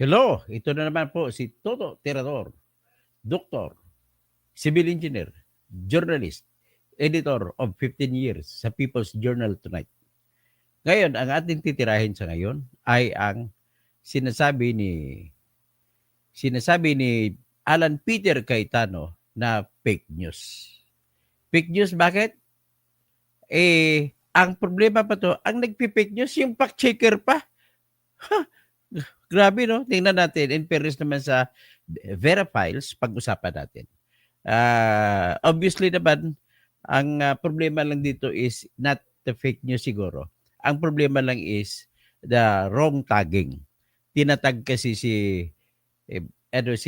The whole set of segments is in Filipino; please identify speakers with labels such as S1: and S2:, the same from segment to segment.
S1: Hello, ito na naman po si Toto Tirador, Doktor, Civil Engineer, Journalist, Editor of 15 years sa People's Journal Tonight. Ngayon, ang ating titirahin sa ngayon ay ang sinasabi ni sinasabi ni Alan Peter Cayetano na fake news. Fake news bakit? Ang problema pa to, ang nagpi-fake news yung fact checker pa. Grabe no? Tingnan natin in fairness naman sa Vera Files, pag-usapan natin. Obviously naman, ang problema lang dito is not the fake news siguro. Ang problema lang is the wrong tagging. Tinatag kasi si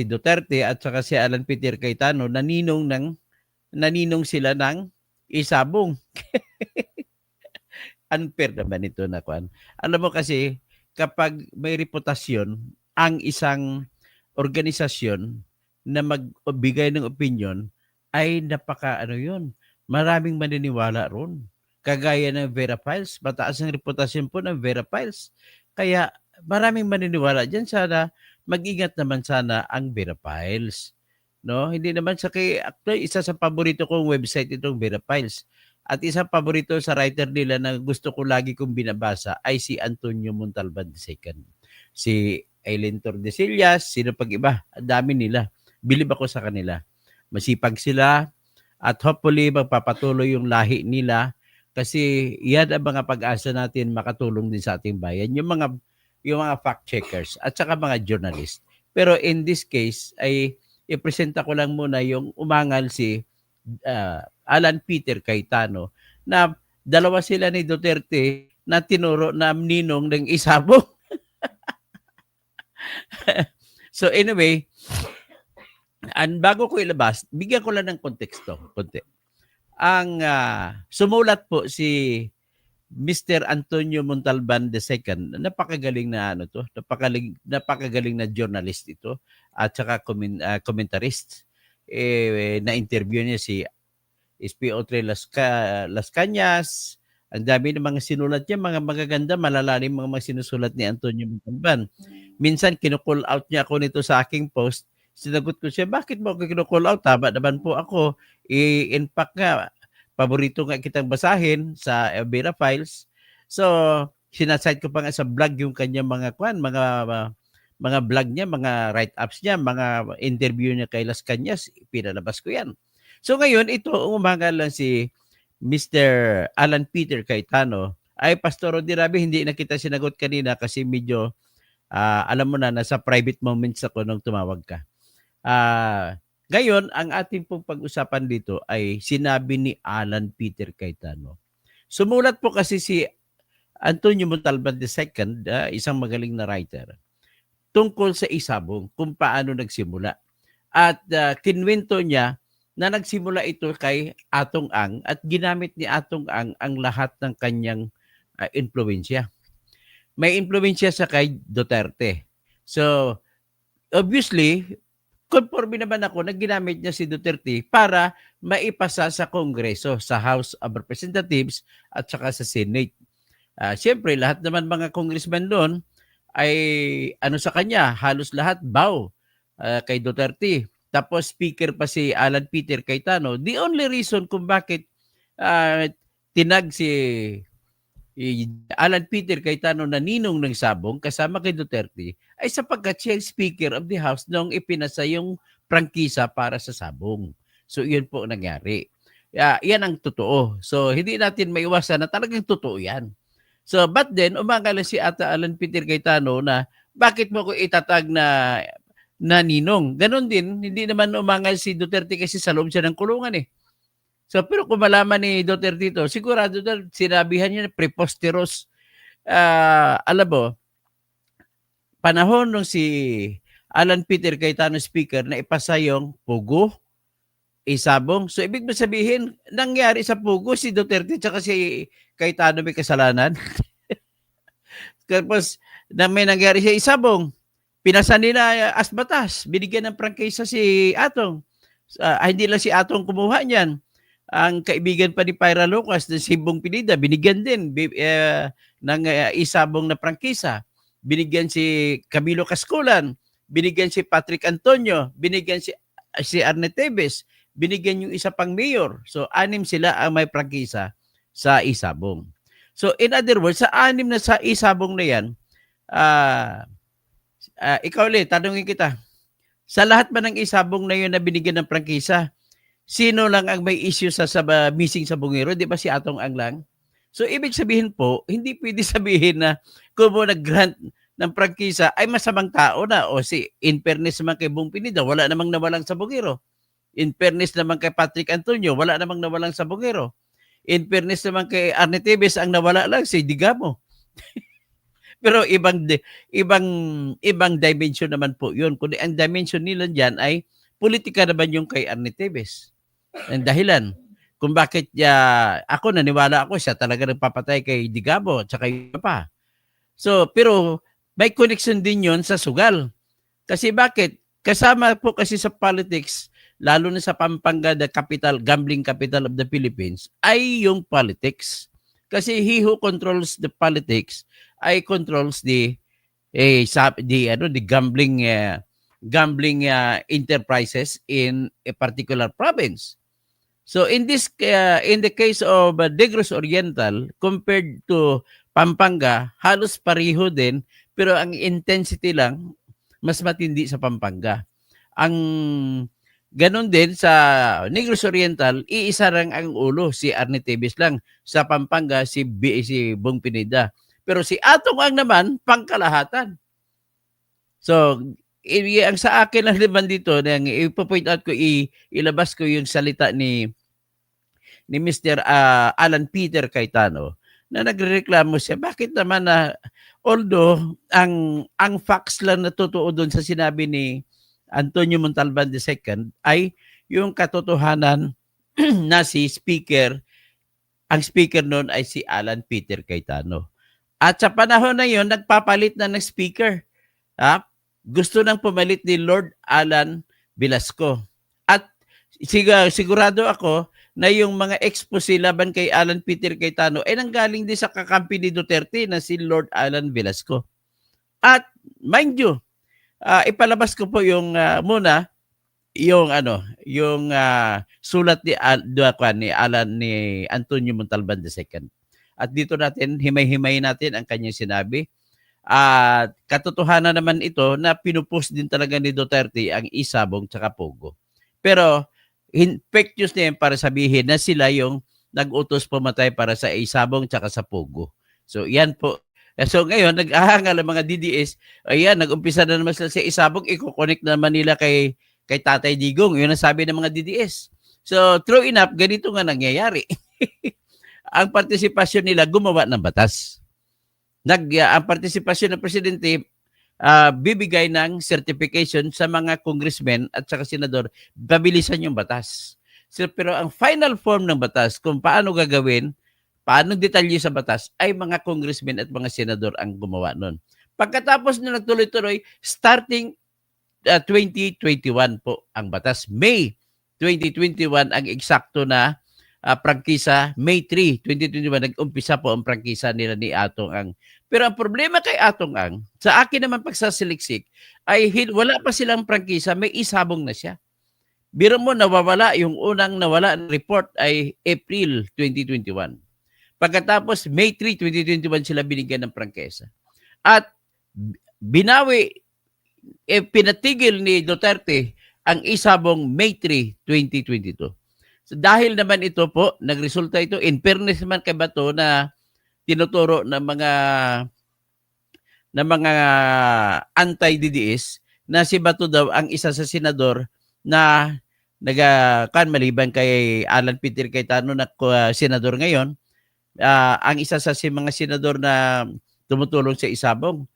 S1: Duterte at saka si Alan Peter Cayetano naninong sila ng isabong. Unfair naman ito na kuan. Alam mo kasi kapag may reputasyon ang isang organisasyon na magbigay ng opinion ay maraming maniniwala ron. Kagaya ng Vera Files, mataas ang reputasyon po ng Vera Files. Kaya maraming maniniwala diyan, sana mag-ingat naman sana ang Vera Files. No, hindi naman actually isa sa paborito kong website itong Vera Files. At isang paborito sa writer nila na gusto ko lagi kong binabasa ay si Antonio Montalban II. Si Aileen Tordesillas, sino pag iba, ang dami nila. Bilib ako sa kanila. Masipag sila at hopefully magpapatuloy yung lahi nila kasi yan ang mga pag-asa natin makatulong din sa ating bayan. Yung mga fact checkers at saka mga journalist. Pero in this case ay ipresenta ko lang muna yung umangal si Alan Peter Cayetano na dalawa sila ni Duterte na tinuro na ninong ng isabong. So anyway, bago ko ilabas, bigyan ko lang ng konteksto. Konti. Ang sumulat po si Mr. Antonio Montalban II, napakagaling na napakagaling na journalist ito at saka comentarist. Na-interview niya si SPO3 Las Cañas. Ang dami ng mga sinulat niya, mga magaganda, malalalim mga sinusulat ni Antonio Montalban. Minsan kinu-call out niya ako nito sa aking post. Sinagot ko siya, bakit mo ako kinu-call out? Tama naman po ako. In fact nga, paborito nga kitang basahin sa Vera Files. So, sinasite ko pa nga sa blog yung kanya mga vlog niya, mga write-ups niya, mga interview niya kay Las Cañas, pinalabas ko yan. So ngayon, ito, umaga lang si Mr. Alan Peter Cayetano. Ay, Pastor Rodi Rabi, hindi na kita sinagot kanina kasi medyo, alam mo na, nasa private moments ako nung tumawag ka. Ngayon, ang ating pong pag-usapan dito ay sinabi ni Alan Peter Cayetano. Sumulat po kasi si Antonio Montalban II, isang magaling na writer, tungkol sa isabong, kung paano nagsimula. At kinwento niya na nagsimula ito kay Atong Ang at ginamit ni Atong Ang lahat ng kanyang influensya. May influensya sa kay Duterte. So, obviously, conforme naman ako na ginamit niya si Duterte para maipasa sa Kongreso, sa House of Representatives at saka sa Senate. Siyempre, lahat naman mga congressman doon ay sa kanya, halos lahat bow kay Duterte. Tapos speaker pa si Alan Peter Cayetano. The only reason kung bakit tinag si Alan Peter Cayetano na ninong ng sabong kasama kay Duterte ay sapagkat siya Speaker of the House nung ipinasa yung prangkisa para sa sabong. So yun po nangyari. Yan ang totoo. So hindi natin maiwasan na talagang totoo yan. So but then umangal si Alan Peter Cayetano na bakit mo ko itatag na ninong? Ganon din, hindi naman umangal si Duterte kasi sa loob siya ng kulungan eh. So, pero kung malaman ni Duterte dito, sigurado na sinabihan niya na preposterous. Alam mo, panahon nung si Alan Peter Cayetano speaker na ipasa yung Pugo, isabong. So, ibig mo sabihin, nangyari sa Pugo si Duterte tsaka si Cayetano may kasalanan. Tapos, may nangyari sa isabong. Pinasa nila as batas. Binigyan ng prangkisa si Atong. Hindi lang si Atong kumuha niyan. Ang kaibigan pa ni Pyra Lucas na si Bong Pineda, binigyan din ng isabong na prangkisa. binigyan si Camilo Casculan, binigyan si Patrick Antonio, binigyan si Arne Teves, binigyan yung isa pang mayor. So, 6 sila ang may prangkisa sa Isabong. So, in other words, sa 6 na sa Isabong na yan, ikaw ulit, tanungin kita, sa lahat ba ng Isabong na yun na binigyan ng prangkisa, sino lang ang may issue sa missing sa Bungero? Di ba si Atong Ang lang? So, ibig sabihin po, hindi pwede sabihin na kung mo nag-grant ng prangkisa ay masamang tao na. O in fairness naman kay Bong Pinida, wala namang nawalang sa Bungero. In fairness naman kay Patrick Antonio, wala namang nawalang sa Bungero. In fairness naman kay Arne Teves, ang nawala lang si Digamo. Pero ibang dimension naman po 'yun. Kundi ang dimension nila diyan ay politika naman yung kay Arne Teves. Ang dahilan kung bakit ako naniwala ako siya talaga nagpapatay kay Digamo at saka iba pa. So, pero may connection din 'yon sa sugal. Kasi bakit? Kasama po kasi sa politics, lalo na sa Pampanga, the capital, gambling capital of the Philippines, ay yung politics. Kasi he who controls the politics ay controls the gambling enterprises in a particular province. So in the case of Negros Oriental compared to Pampanga, halos pareho din, pero ang intensity lang mas matindi sa Pampanga. Ang ganon din sa Negros Oriental, iisa lang ang ulo, si Arne Teves lang. Sa Pampanga, si Bong Pineda. Pero si Atong Ang naman, pangkalahatan. So, ang sa akin lang naman dito, ipo-point out ko, ilabas ko yung salita ni Mr. Alan Peter Cayetano na nagrereklamo siya. Bakit naman na although ang facts lang na totoo doon sa sinabi ni Antonio Montalban II ay yung katotohanan na ang speaker noon ay si Alan Peter Cayetano. At sa panahon na yon, nagpapalit na ng speaker. Gusto nang pumalit ni Lord Alan Velasco. At sigurado ako na yung mga expose laban kay Alan Peter Cayetano ay nanggaling din sa kakampi ni Duterte na si Lord Alan Velasco. At mind you, ipalabas ko po yung muna yung sulat ni Antonio Montalban II. At dito natin himay-himay natin ang kanyang sinabi. At katotohanan naman ito na pinupost din talaga ni Duterte ang Isabong tsaka Pogo. Pero fake news na yan para sabihin na sila yung nag-utos pumatay para sa Isabong tsaka sa Pogo. So yan po. So ngayon, nag-ahangal ang mga DDS. Ayan, nag-umpisa na naman sila sa Isabong. I-connect naman nila kay Tatay Digong. Yun ang sabi ng mga DDS. So true enough, ganito nga nangyayari. Ang partisipasyon nila gumawa ng batas. Ang partisipasyon ng presidente bibigay ng certification sa mga congressmen at saka senador, babilisan yung batas. So, pero ang final form ng batas, kung paano gagawin, paano detalye sa batas, ay mga congressmen at mga senador ang gumawa nun. Pagkatapos na nagtuloy-tuloy, starting 2021 po ang batas. May 2021 ang eksakto na prangkisa. May 3, 2021, nag-umpisa po ang prangkisa nila ni Atong Ang. Pero ang problema kay Atong Ang, sa akin naman pagsasaliksik, ay wala pa silang prangkisa, may Isabong na siya. Biro mo, nawawala, yung unang nawala ng report ay April 2021. Pagkatapos, May 3, 2021 sila binigyan ng prangkisa. At binawi, pinatigil ni Duterte ang Isabong May 3, 2022. So dahil naman ito po, nagresulta ito, in fairness naman kay Bato na tinuturo ng mga anti-DDS na si Bato daw ang isa sa senador na maliban kay Alan Peter Cayetano na senador ngayon, ang isa sa mga senador na tumutulong sa Isabong.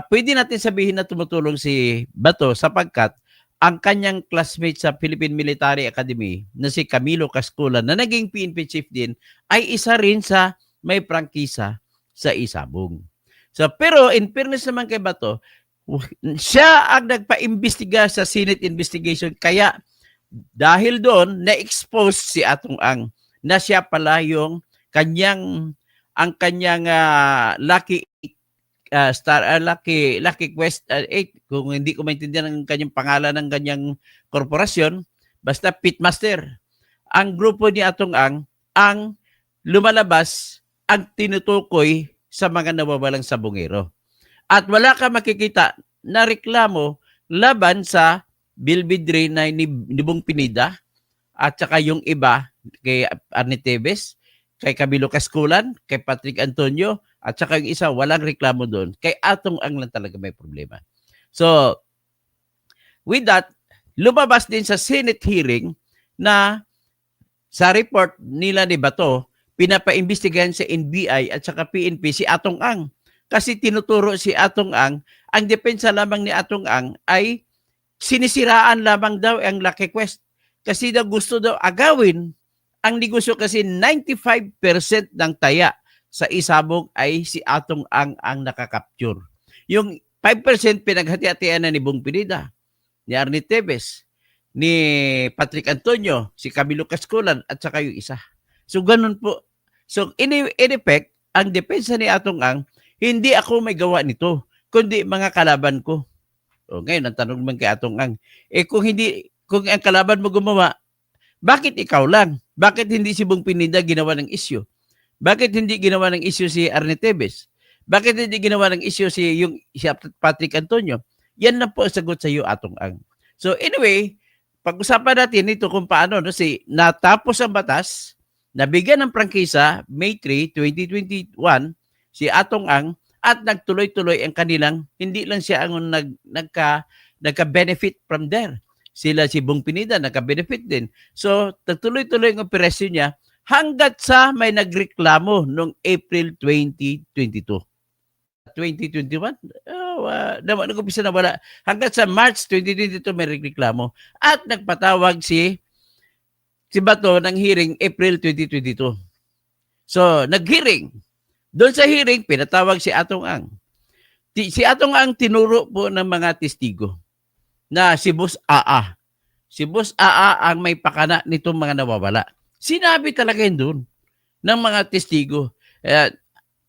S1: Pwede natin sabihin na tumutulong si Bato sapagkat ang kanyang classmate sa Philippine Military Academy na si Camilo Casculan na naging PNP chief din ay isa rin sa may prangkisa sa Isabong. So, pero in fairness naman kay Bato, siya ang nagpa-imbestiga sa Senate investigation. Kaya dahil doon, na-expose si Atong Ang na siya pala yung kanyang lucky Lucky Quest 8, kung hindi ko maintindihan ang kanyang pangalan ng kanyang korporasyon, basta Pitmaster. Ang grupo ni Atong ang lumalabas ang tinutukoy sa mga nawawalang sabungero. At wala ka makikita na reklamo laban sa Bilbidre na ni Bong Pinida at saka yung iba kay Arnie Tevez, kay Camilo Casculan, kay Patrick Antonio, at saka yung isa walang reklamo doon. Kay Atong lang talaga may problema. So, with that, lumabas din sa Senate hearing na sa report nila ni Bato, pinapaimbestigahan sa NBI at saka PNP si Atong Ang. Kasi tinuturo si Atong ang depensa lamang ni Atong Ang ay sinisiraan lamang daw ang Lucky Quest. Kasi daw gusto daw agawin ang negosyo kasi 95% ng taya sa isabong ay si Atong ang nakakapture. Yung 5% pinaghati-hatian na ni Bong Pinida, ni Arnie Tevez, ni Patrick Antonio, si Camilo Casculan, at saka yung isa. So, ganun po. So, in effect, ang depensa ni Atong Ang, hindi ako may gawa nito, kundi mga kalaban ko. O, ngayon, ang tanong naman kay Atong Ang, kung ang kalaban mo gumawa, bakit ikaw lang? Bakit hindi si Bong Pinida ginawa ng issue? Bakit hindi ginawa ng issue si Arnie Tevez? Bakit hindi ginawa ng issue si Patrick Antonio? Yan na po ang sagot sa iyo, Atong Ang. So anyway, pag-usapan natin ito kung paano natapos ang batas, nabigyan ng prangkisa May 3, 2021 si Atong Ang at nagtuloy-tuloy ang kanilang, hindi lang siya ang nagka-benefit from there. Sila si Bong Pinida nagka-benefit din. So nagtuloy-tuloy ang operasyon niya hanggat sa may nagreklamo noong April 2022. 2021? Nag-umpisa na wala. Hanggang sa March 2022 may reklamo. At nagpatawag si Bato ng hearing April 2022. So, nag-hearing. Doon sa hearing, pinatawag si Atong Ang. Si Atong Ang tinuro po ng mga testigo na si Boss AA. Si Boss AA ang may pakana nitong mga nawawala. Sinabi talaga yun doon ng mga testigo.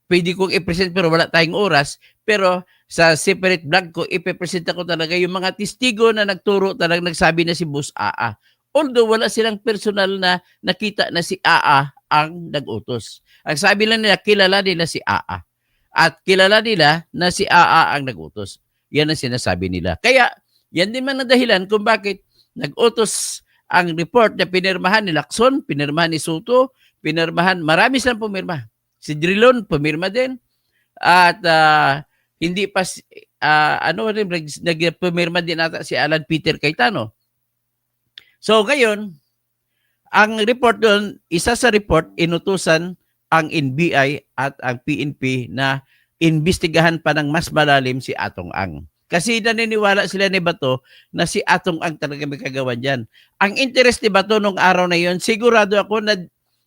S1: Pwede kong i-present pero wala tayong oras. Pero sa separate vlog ko, ipipresent ko talaga yung mga testigo na nagturo talaga, nagsabi na si Boss AA. Although wala silang personal na nakita na si AA ang nag-utos. Ang sabi lang nila, kilala nila si AA. At kilala nila na si AA ang nag-utos. Yan ang sinasabi nila. Kaya, yan din man ang dahilan kung bakit nag-utos ang report na pinirmahan ni Lacson, pinirmahan ni Soto, marami silang pumirma. Si Drilon, pumirma din. At hindi pa, nagpumirma din ata si Alan Peter Cayetano. So ngayon, ang report doon, isa sa report, inutusan ang NBI at ang PNP na imbestigahan pa ng mas malalim si Atong Ang. Kasi naniniwala sila ni Bato na si Atong Ang talaga may kagawan dyan. Ang interest ni Bato nung araw na yon, sigurado ako na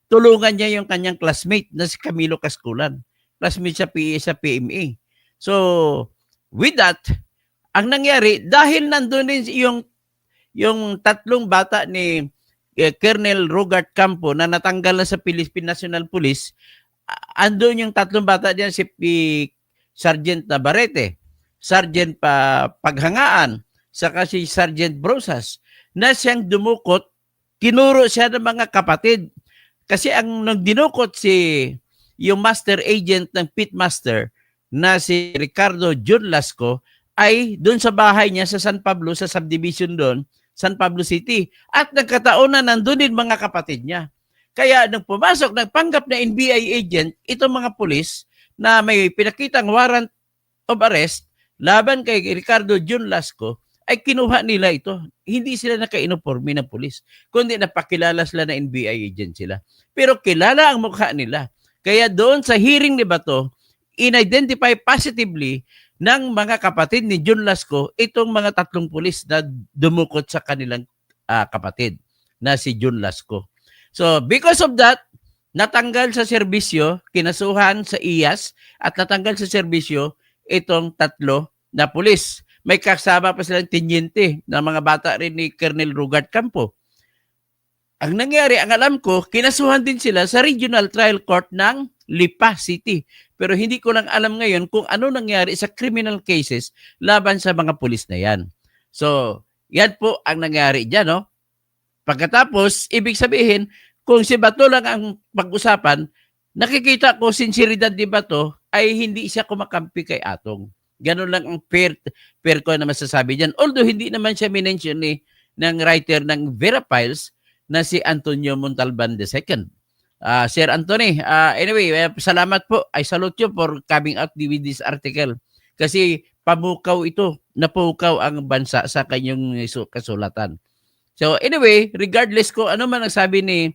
S1: tulungan niya yung kanyang classmate na si Camilo Casculan. Classmate sa PMA. So, with that, ang nangyari, dahil nandun din yung tatlong bata ni Colonel Rogart Campo na natanggal na sa Philippine National Police, andun yung tatlong bata diyan, si Sergeant Navarrete, Sergeant Paghangaan, saka si Sergeant Brosas, na siyang dumukot, kinuro siya ng mga kapatid. Kasi nang dinukot yung master agent ng Pitmaster na si Ricardo John Lasco ay doon sa bahay niya sa San Pablo, sa subdivision doon, San Pablo City. At nagkataon na nandun din mga kapatid niya. Kaya nung pumasok, nagpanggap na NBI agent, itong mga pulis na may pinakitang warrant of arrest laban kay Ricardo John Lasco, ay kinuha nila ito. Hindi sila naka-uniforme ng pulis, kundi napakilala sila na NBI agent sila. Pero kilala ang mukha nila. Kaya doon sa hearing ni Bato, in-identify positively ng mga kapatid ni John Lasco itong mga tatlong pulis na dumukot sa kanilang kapatid na si John Lasco. So because of that, natanggal sa serbisyo, kinasuhan sa IAS at natanggal sa serbisyo itong tatlo na pulis. May kasama pa silang tenyente na mga bata rin ni Colonel Rogart Campo. Ang nangyari, ang alam ko, kinasuhan din sila sa Regional Trial Court ng Lipa City. Pero hindi ko lang alam ngayon kung ano nangyari sa criminal cases laban sa mga pulis na yan. So, yan po ang nangyari dyan, no? Pagkatapos, ibig sabihin, kung si Bato lang ang pag-usapan, nakikita ko sinseridad ni Bato ay hindi siya kumakampi kay Atong. Ganun lang ang fair ko na masasabi dyan. Although hindi naman siya minention ng writer ng Vera Files na si Antonio Montalban II. Sir Anthony, anyway, salamat po. I salute you for coming out with this article. Kasi pamukaw ito, napukaw ang bansa sa kanyang kasulatan. So anyway, regardless ko ano man ang sabi ni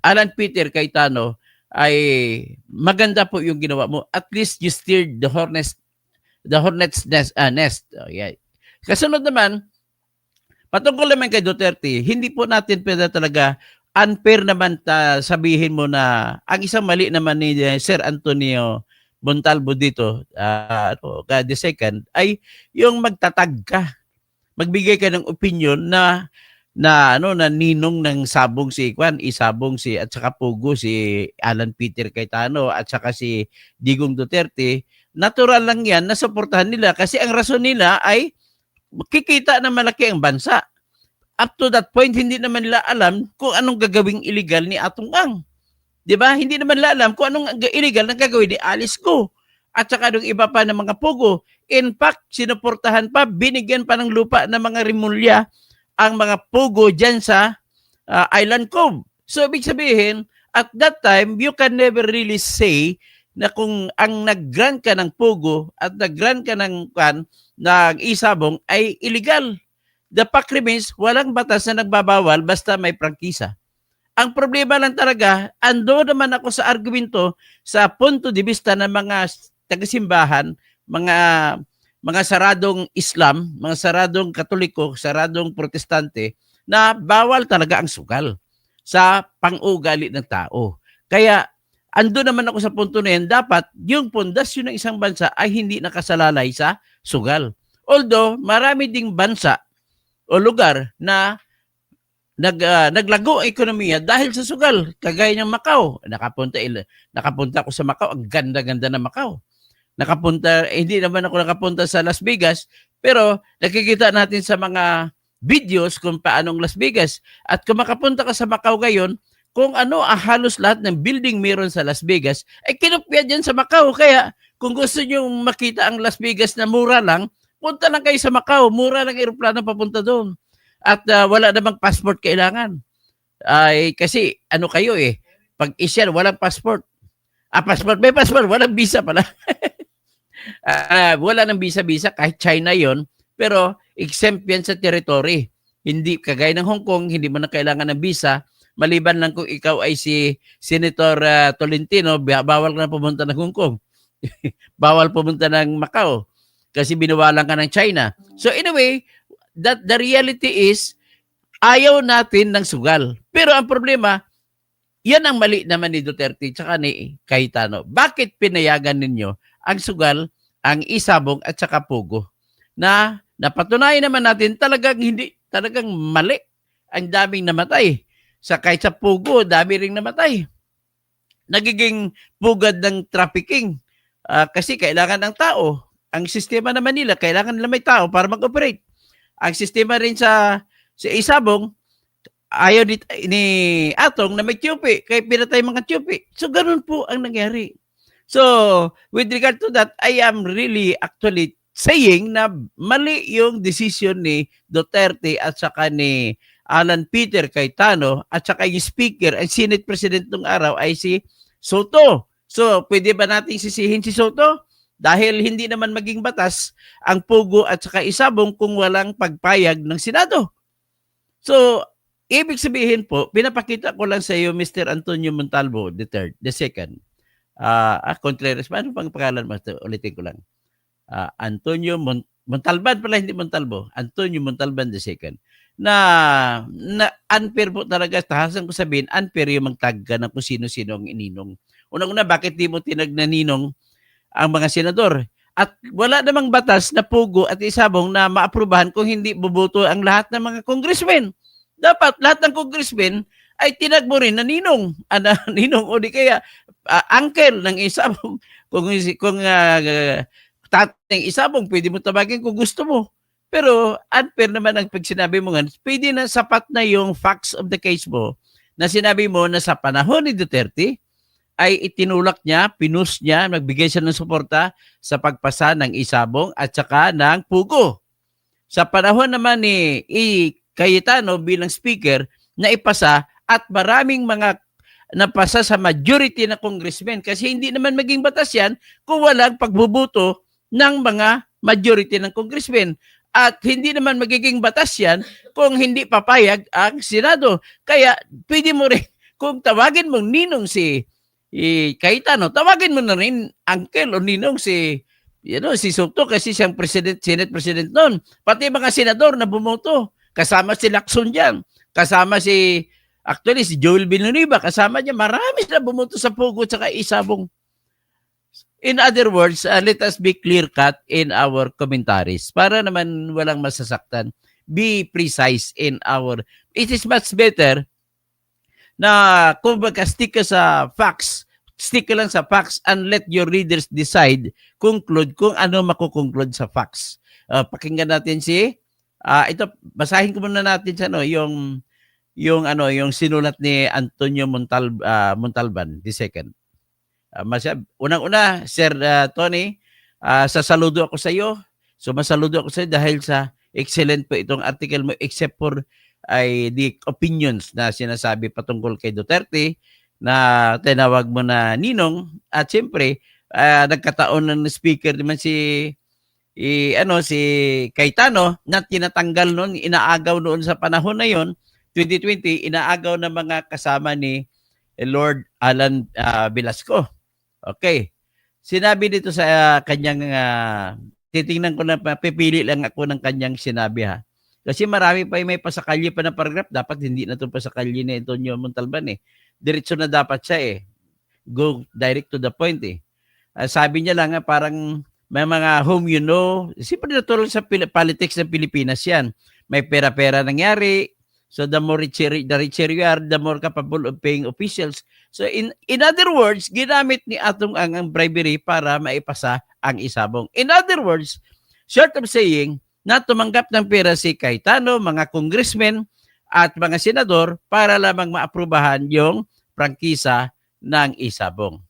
S1: Alan Peter Cayetano, ay maganda po yung ginawa mo. At least you steered the hornet's nest. Oh, yeah. Kasunod naman, patungkol naman kay Duterte, hindi po natin pwede talaga unfair naman sabihin mo na ang isang mali naman ni Sir Antonio Montalvo dito, the second, ay yung magtatag ka. Magbigay ka ng opinion na ninong ng sabong si isabong si at saka pugo si Alan Peter Cayetano at saka si Digong Duterte. Natural lang yan na suportahan nila kasi ang rason nila ay kikita na malaki ang bansa. Up to that point, hindi naman nila alam kung anong gagawing illegal ni Atong Ang. 'Di ba? Hindi naman nila alam kung anong illegal na gagawin ni Alice Go at saka ng iba pa ng mga pugo. In fact, sinuportahan pa, binigyan pa ng lupa ng mga rimulya ang mga pugo dyan sa Island Cove. So, ibig sabihin, at that time, you can never really say na kung ang nag-grant ka ng pugo at nag-grant ka ng isabong ay illegal. The fact remains, walang batas na nagbabawal basta may prangkisa. Ang problema lang talaga, ando naman ako sa argumento sa punto de vista ng mga tagasimbahan, mga saradong Islam, mga saradong Katoliko, saradong Protestante, na bawal talaga ang sugal sa pang-ugali ng tao. Kaya, ando naman ako sa punto na yan, dapat yung pundasyon ng isang bansa ay hindi nakasalalay sa sugal. Although, marami ding bansa o lugar na naglago ang ekonomiya dahil sa sugal, kagaya ng Macau. Nakapunta ako sa Macau, ang ganda-ganda ng Macau. Hindi naman ako nakapunta sa Las Vegas, pero nakikita natin sa mga videos kung paanong Las Vegas. At kung makapunta ka sa Macau ngayon, kung ano halos lahat ng building meron sa Las Vegas, ay kinopya dyan sa Macau. Kaya kung gusto nyo makita ang Las Vegas na mura lang, punta lang kayo sa Macau. Mura lang aeroplano papunta doon. At wala namang passport kailangan. Kasi ano kayo pag isyal, walang passport. Passport, may passport, walang visa pala. Wala nang visa-visa, kahit China yon, pero exempt yan sa territory. Hindi, kagaya ng Hong Kong, hindi mo na kailangan ng visa, maliban lang kung ikaw ay si Senator Tolentino, bawal ka na pumunta ng Hong Kong. Bawal pumunta ng Macau, kasi binawalan ka ng China. So anyway, the reality is, ayaw natin ng sugal. Pero ang problema, yan ang mali naman ni Duterte tsaka ni Cayetano. Bakit pinayagan ninyo ang sugal, ang isabong at saka pugo? Na napatunayan naman natin talagang mali. Ang daming namatay. Kahit sa pugo, dami ring namatay. Nagiging pugad ng trafficking. Kasi kailangan ng tao. Ang sistema naman nila, kailangan nila may tao para mag-operate. Ang sistema rin sa isabong, ayaw ni Atong na may tiyupi, kaya pinatay mga tiyupi. So, ganun po ang nangyari. So, with regard to that, I am really actually saying na mali yung decision ni Duterte at saka ni Alan Peter Cayetano at saka yung speaker, ang Senate President nung araw ay si Soto. So, pwede ba natin sisihin si Soto? Dahil hindi naman maging batas ang pugo at saka isabong kung walang pagpayag ng Senado. So, ibig sabihin po, pinapakita ko lang sa iyo, Mr. Antonio Montalvo the second. Contreras, paano pang pangalan mo? Ulitin ko lang. Antonio Montalban pala, hindi Montalvo. Antonio Montalban II. Na unfair po talaga. Tahasan ko sabihin, unfair yung magtagga ng kung sino-sino ang ininong. Unang-una, bakit di mo tinagnaninong ang mga senador? At wala namang batas na pugo at isabong na maaprubahan kung hindi buboto ang lahat ng mga congressmen. Dapat lahat ng congressmen ay tinag mo rin na ninong, ninong o di kaya uncle ng Isabong. Kung tatay ng Isabong, pwede mo tawagin kung gusto mo. Pero unfair naman ang pag sinabi mo nga, pwede na sapat na yung facts of the case mo na sinabi mo na sa panahon ni Duterte ay itinulak niya, pinus niya, nagbigay siya ng suporta sa pagpasa ng Isabong at saka ng Pugo. Sa panahon naman ni Cayetano bilang speaker, na ipasa at maraming mga napasa sa majority na congressmen kasi hindi naman maging batas yan kung walang pagbubuto ng mga majority ng congressmen. At hindi naman magiging batas yan kung hindi papayag ang Senado. Kaya pwede mo rin, kung tawagin mong ninong si Cayetano, tawagin mo na rin uncle o ninong si Soto kasi siyang Senate President noon. Pati mga senador na bumoto. Kasama si Lacson dyan. Kasama si Joel Villanueva. Kasama niya. Marami sila bumoto sa Pugo at saka Isabong. In other words, let us be clear-cut in our commentaries para naman walang masasaktan. Be precise in our... It is much better na kung stick ka sa facts, stick ka lang sa facts and let your readers decide, conclude kung ano makukonclude sa facts. Pakinggan natin ito, basahin ko muna natin sa yung sinulat ni Antonio Montalban, the second. Unang-una, Sir Tony, sasaludo ako sa iyo. So masaludo ako sa iyo dahil sa excellent po itong article mo except for ay the opinions na sinasabi patungkol kay Duterte na tinawag mo na ninong at siyempre nagkataon ng speaker naman si Cayetano na tinatanggal noon, inaagaw noon sa panahon na yon 2020, inaagaw ng mga kasama ni Lord Alan Velasco. Okay. Sinabi dito sa kanyang titingnan ko na, pipili lang ako ng kanyang sinabi ha. Kasi marami pa may pasakalye pa na paragraph. Dapat hindi na ito pasakalye ni Antonio Montalban eh. Diretso na dapat siya eh. Go direct to the point eh. Sabi niya lang parang may mga whom you know. Siyempre natural sa politics ng Pilipinas yan. May pera-pera nangyari. So the more richer you are, the more capable of paying officials. So in other words, ginamit ni Atong ang bribery para maipasa ang Isabong. In other words, short of saying, na tumanggap ng pera si Cayetano, mga congressmen at mga senador para lamang maaprubahan yung prangkisa ng Isabong.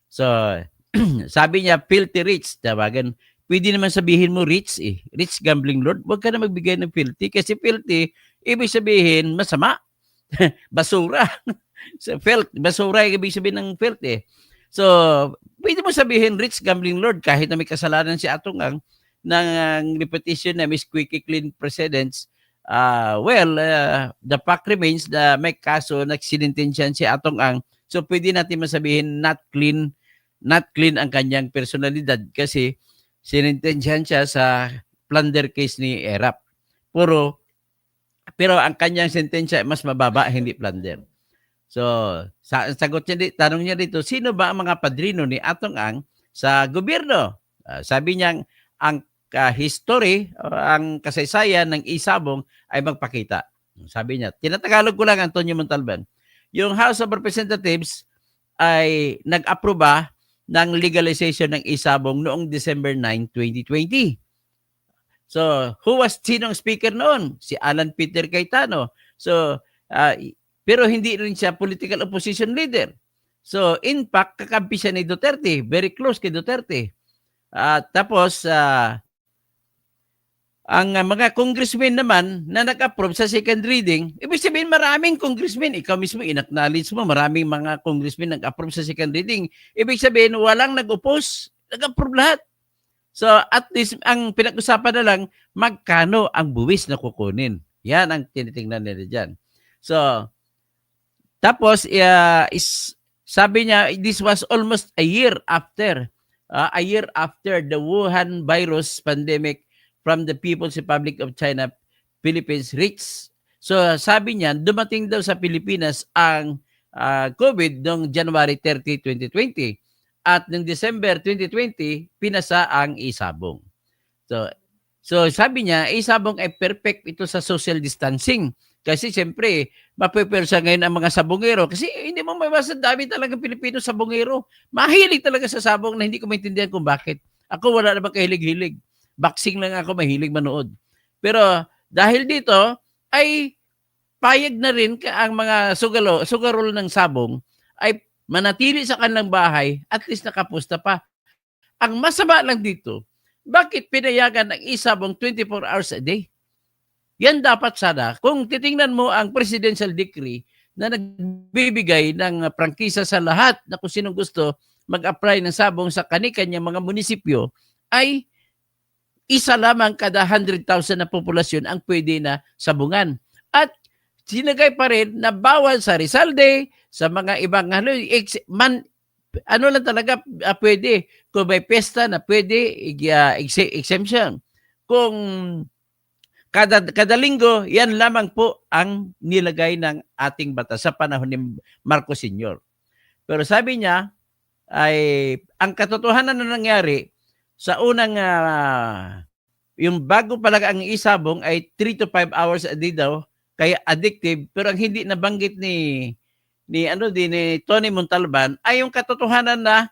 S1: So, sabi niya, filthy rich. Tawagan, pwede naman sabihin mo rich eh. Rich gambling lord. Huwag ka na magbigay ng filthy kasi filthy, ibig sabihin masama. Basura. So, basura yung ibig sabihin ng filthy. So, pwede mo sabihin rich gambling lord kahit na may kasalanan si Atong ng repetition na Miss Quickie Clean Precedents. The fact remains na may kaso nagsinintensyan si Atong so pwede natin masabihin not clean ang kanyang personalidad kasi sinintensyan siya sa plunder case ni Erap. Pero ang kanyang sentensya mas mababa, hindi plunder. So, sagot niya, tanong niya dito, sino ba ang mga padrino ni Atong sa gobyerno? Sabi niya, ang history, ang kasaysayan ng Isabong ay magpakita. Sabi niya, tinatagalog ko lang Antonio Montalban. Yung House of Representatives ay nag-aproba ng legalization ng Isabong noong December 9, 2020. So, sinong speaker noon? Si Alan Peter Cayetano. So, pero hindi rin siya political opposition leader. So, in fact, kakampi siya ni Duterte. Very close kay Duterte. Tapos, ang mga congressmen naman na nag-approve sa second reading, ibig sabihin maraming congressmen, ikaw mismo in-acknowledge mo, maraming mga congressmen nag-approve sa second reading. Ibig sabihin walang nag-oppose, nag-approve lahat. So at least ang pinag-usapan na lang, magkano ang buwis na kukunin. Yan ang tinitingnan nila dyan. So, tapos, sabi niya, this was almost a year after the Wuhan virus pandemic from the People's Republic of China, Philippines reached. So sabi niya, dumating daw sa Pilipinas ang COVID noong January 30, 2020. At noong December 2020, pinasa ang Isabong. So sabi niya, Isabong ay perfect ito sa social distancing. Kasi siyempre, mapepersa ngayon ang mga sabongero. Kasi hindi mo maiwasan, dami talaga Pilipino sabongero. Mahilig talaga sa sabong na hindi ko maintindihan kung bakit. Ako wala namang kahilig-hilig. Boxing lang ako, mahilig manood. Pero dahil dito, ay payag na rin ang mga sugarol ng sabong ay manatili sa kanilang bahay, at least nakapusta pa. Ang masama lang dito, bakit pinayagan ang isabong 24 hours a day? Yan dapat sana. Kung titingnan mo ang presidential decree na nagbibigay ng prangkisa sa lahat na kung sinong gusto mag-apply ng sabong sa kani-kanyang mga munisipyo, ay isa lamang kada 100,000 na populasyon ang pwede na sabungan. At sinagay pa rin na bawal sa Rizalde, sa mga ibang ano lang talaga pwede. Kung may pesta na pwede, exemption. Kung kada linggo, yan lamang po ang nilagay ng ating batas sa panahon ni Marcos Sr. Pero sabi niya, ay ang katotohanan na nangyari sa unang yung bago pala ang isabong ay 3 to 5 hours a day daw, kaya addictive. Pero ang hindi nabanggit ni Tony Montalban ay yung katotohanan na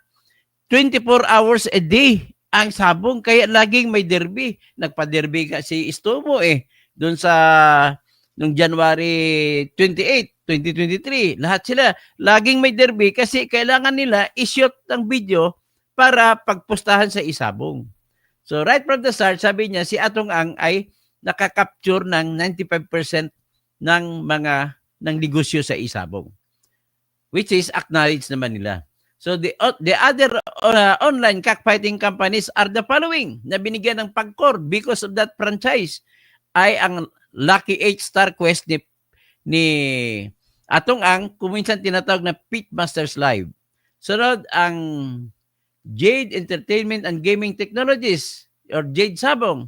S1: 24 hours a day ang sabong, kaya laging may derby. Nagpa-derby ka si Istomo doon sa nung January 28, 2023. Lahat sila laging may derby kasi kailangan nila i-shoot ng video para pagpostahan sa isabong. So right from the start, sabi niya si Atong Ang ay nakakapture ng 95% ng negosyo sa isabong, which is acknowledged naman nila. So the other online cockfighting companies are the following na binigyan ng pagkor because of that franchise ay ang Lucky 8 Star Quest ni Atong Ang, kuminsan tinatawag na Pitmasters Live. Sunod ang Jade Entertainment and Gaming Technologies or Jade Sabong.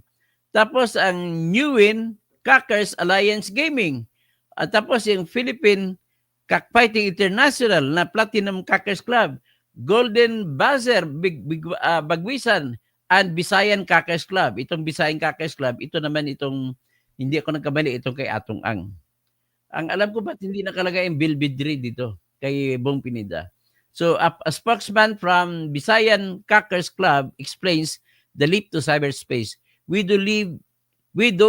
S1: Tapos ang Newin Cockers Alliance Gaming. At tapos yung Philippine Cockfighting International na Platinum Cockers Club, Golden Buzzer Bagwisan, and Bisayan Cockers Club. Itong Bisayan Cockers Club, ito naman itong, hindi ako nagkamali, itong kay Atong Ang. Ang alam ko ba't hindi nakalagay yung Bill Bidri dito kay Bong Pineda. So a spokesman from Bisayan Cockers Club explains the leap to cyberspace. We do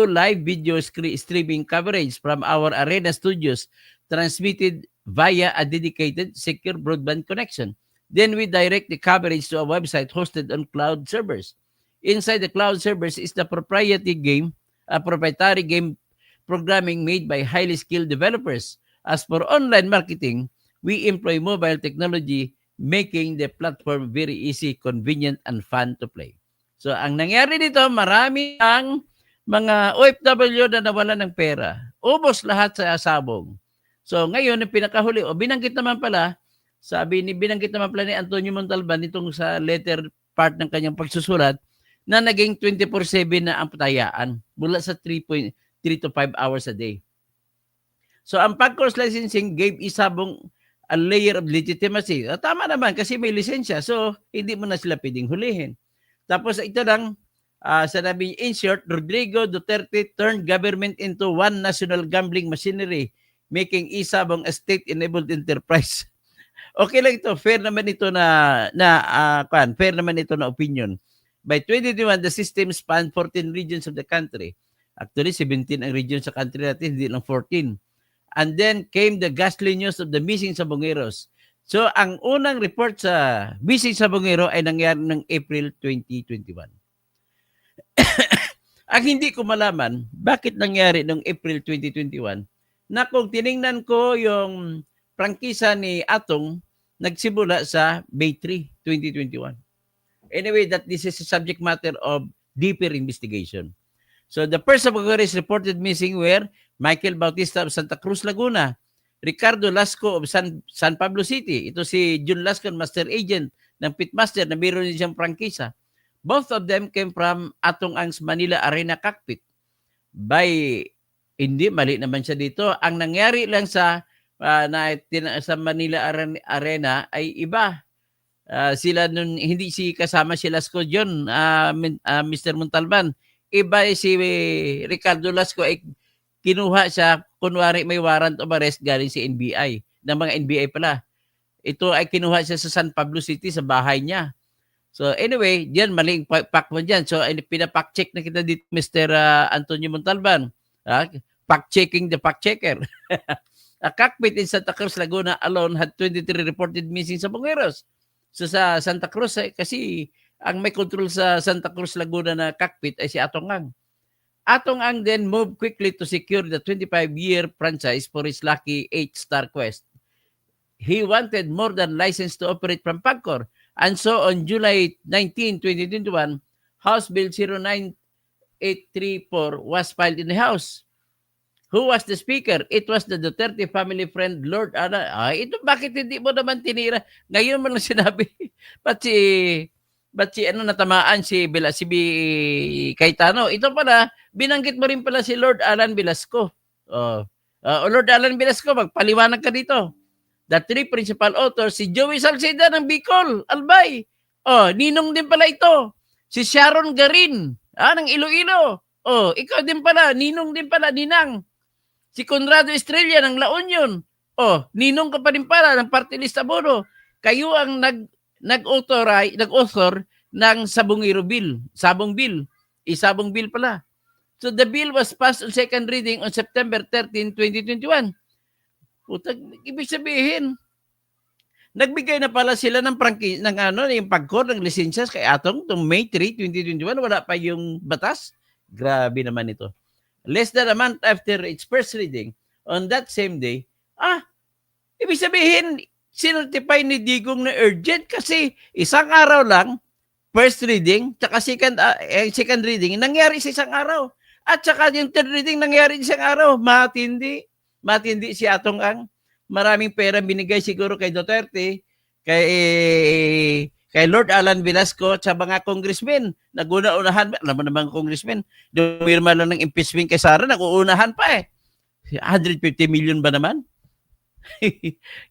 S1: live video streaming coverage from our arena studios transmitted via a dedicated secure broadband connection. Then we direct the coverage to a website hosted on cloud servers. Inside the cloud servers is the proprietary game programming made by highly skilled developers. As for online marketing, we employ mobile technology, making the platform very easy, convenient, and fun to play. So ang nangyari dito, marami ang mga OFW na nawalan ng pera. Ubos lahat sa sabong. So ngayon, yung pinakahuli, binanggit naman pala ni Antonio Montalban itong sa letter part ng kanyang pagsusulat na naging 24/7 na ang patayaan mula sa 3 to 5 hours a day. So ang pag-course licensing gave isabong a layer of legitimacy. Tama naman kasi may lisensya. So hindi mo na sila pwedeng hulihin. Tapos ito lang, sanabi in short, Rodrigo Duterte turned government into one national gambling machinery, making isabong a state-enabled enterprise. Okay lang ito, fair naman ito fair naman ito na opinion. By 2021, the system spanned 14 regions of the country. Actually, 17 ang region sa country natin, hindi lang 14. And then came the ghastly news of the missing sabongeros. So, ang unang report sa missing sabongero ay nangyari ng April 2021. Ang hindi ko malaman, bakit nangyari noong April 2021, na kung tiningnan ko yung prangkisa ni Atong, nagsimula sa May 3, 2021. Anyway, this is a subject matter of deeper investigation. So the first sabongeros reported missing were Michael Bautista of Santa Cruz, Laguna, Ricardo Lasco of San Pablo City. Ito si Jun Lasco, master agent ng Pitmaster na mayroon din siyang prangkisa. Both of them came from Atong Ang's Manila Arena Cockpit. Hindi, mali naman siya dito. Ang nangyari lang sa Manila Arena ay iba. Sila nun, hindi kasama si Lasco John, Mr. Montalban. Iba si Ricardo Lasco ay kinuha siya kunwari may warrant of arrest galing si NBI, ng mga NBI pala. Ito ay kinuha siya sa San Pablo City sa bahay niya. So anyway, diyan maling pack mo diyan. So pinapack check na kita dito Mr. Antonio Montalban. Fact checking the fact checker. A cockpit in Santa Cruz, Laguna alone had 23 reported missing sa Bungeros. So sa Santa Cruz kasi ang may control sa Santa Cruz, Laguna na cockpit ay si Atong Ang. Atong Ang then moved quickly to secure the 25-year franchise for his Lucky 8-Star Quest. He wanted more than license to operate from Pagcor. And so on July 19, 2021, House Bill 09834 was filed in the House. Who was the speaker? It was the Duterte family friend, Lord Ana. Ito bakit hindi mo naman tinira? Ngayon mo lang sinabi. Ba't si natamaan si Cayetano? Ito pala, binanggit mo rin pala si Lord Alan Velasco. Lord Alan Velasco, magpaliwanag ka dito. The three principal authors, si Joey Salceda ng Bicol, Albay. Ninong din pala ito. Si Sharon Garin, ng Iloilo. Ikaw din pala, ninong din pala, ninang. Si Conrado Estrella ng La Union. Ninong ka pa rin pala ng Party List Abono. Kayo ang nag-author ng Sabongero Bill. Sabong Bill. Isabong Bill pala. So the bill was passed on second reading on September 13, 2021. Ibig sabihin, nagbigay na pala sila ng yung Pagcor ng lisensyas kay Atong noong May 3, 2021. Wala pa yung batas. Grabe naman ito. Less than a month after its first reading, on that same day, ibig sabihin, sinertify ni Digong na urgent kasi isang araw lang, first reading, tsaka second reading, nangyari sa isang araw. At tsaka yung third reading, nangyari sa isang araw. Matindi si Atong Ang. Maraming pera binigay siguro kay Duterte, kay Lord Alan Velasco at sa mga congressmen. Nag-una-unahan. Alam mo naman congressmen, dumirma lang ng impeachment kay Sara, nag-uunahan pa 150 million ba naman?